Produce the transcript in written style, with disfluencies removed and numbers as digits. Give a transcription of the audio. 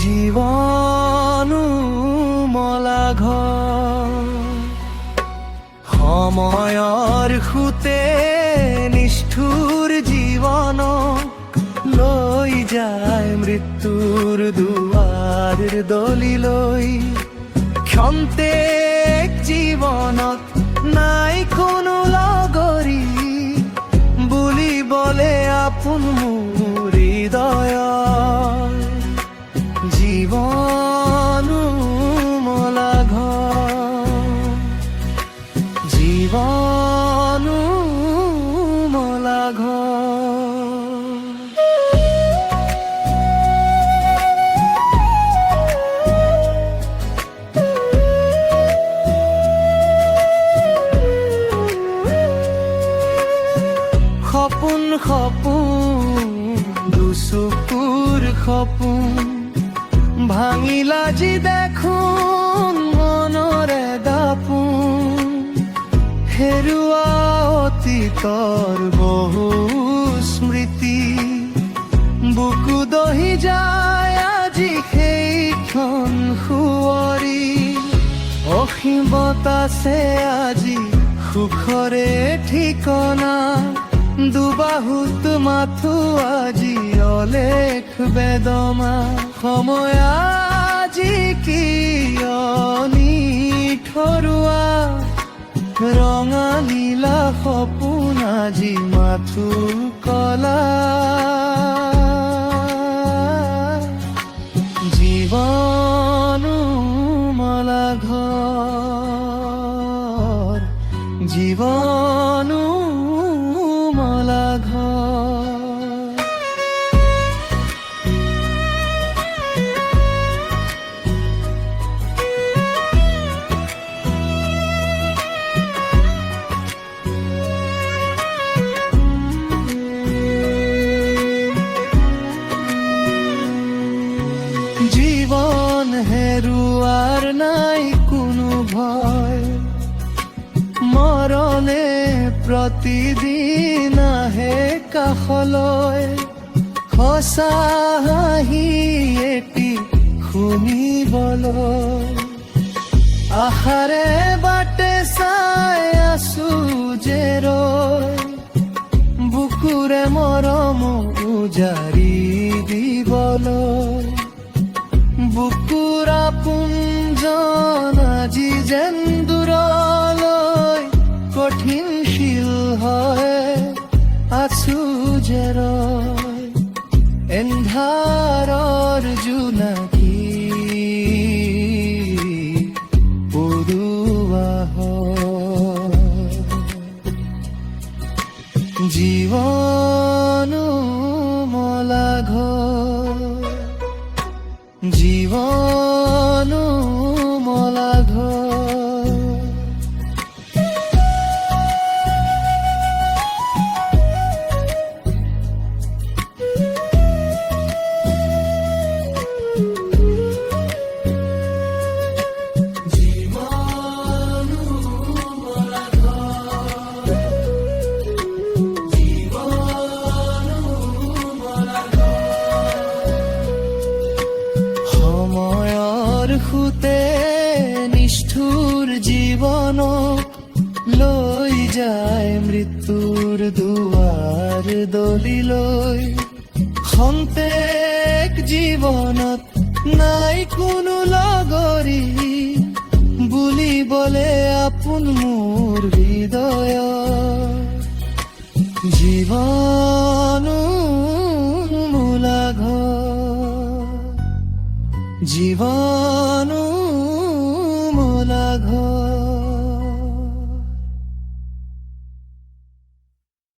জীৱনো মলা ঘৰ সময়ৰ সুতে নিষ্ঠুৰ জীৱনক লৈ যায় মৃত্যুৰ দুৱাৰ দলিলৈ ক্ষন্তেক জীৱনত নাই কোনো লগৰী বুলিবলে আপোন মোৰ হৃদয়ৰ জীৱনো মলা ঘৰ জীৱনো মলা ঘৰ সপোন সপোন দুচকুৰ সপোন ভাঙিলা যি দেখোন মনৰে দাপোন হেৰুৱা অতীতৰ বহু স্মৃতি বুকু দহি যায় আজি সেইখন সুঁৱৰি অসীম বতাছে আজি সুখৰে ঠিকনা দুবাহুত মাথো আজি অলেখ বেদমা সময় আজি কিয়নি থৰুৱা ৰঙা নীলা সপোন আজি মাথো কলা জীৱনো মলা ঘৰ জীৱনো মলা ঘৰ জীৱন হেৰুৱাৰ নাই কোনো ভয় মৰণে প্ৰতিদিন আহে কাষলৈ সঁচা হাঁহি এটি শুনিবলৈ আশাৰে বাটে চাই আছো যে ৰৈ বুকুৰে মৰম উজাৰি দিবলৈ বুকুৰ আপোনজন আজি যেন দূৰলৈ কঠিন শিল হয় আছো যে ৰৈ এন্ধাৰৰ জোনাকী পৰুৱা হয় জীৱনো মলা ঘৰ জীৱনো মলা ঘৰ সময়ৰ সুতে নিষ্ঠুৰ জীৱনক লৈ যায় মৃত্যুৰ দুৱাৰ দলিলৈ খন্তেক জীৱনত নাই কোনো লগৰী বুলিবলে আপোন মোৰ হৃদয়ৰ জীৱনো মলা ঘৰ জীৱনো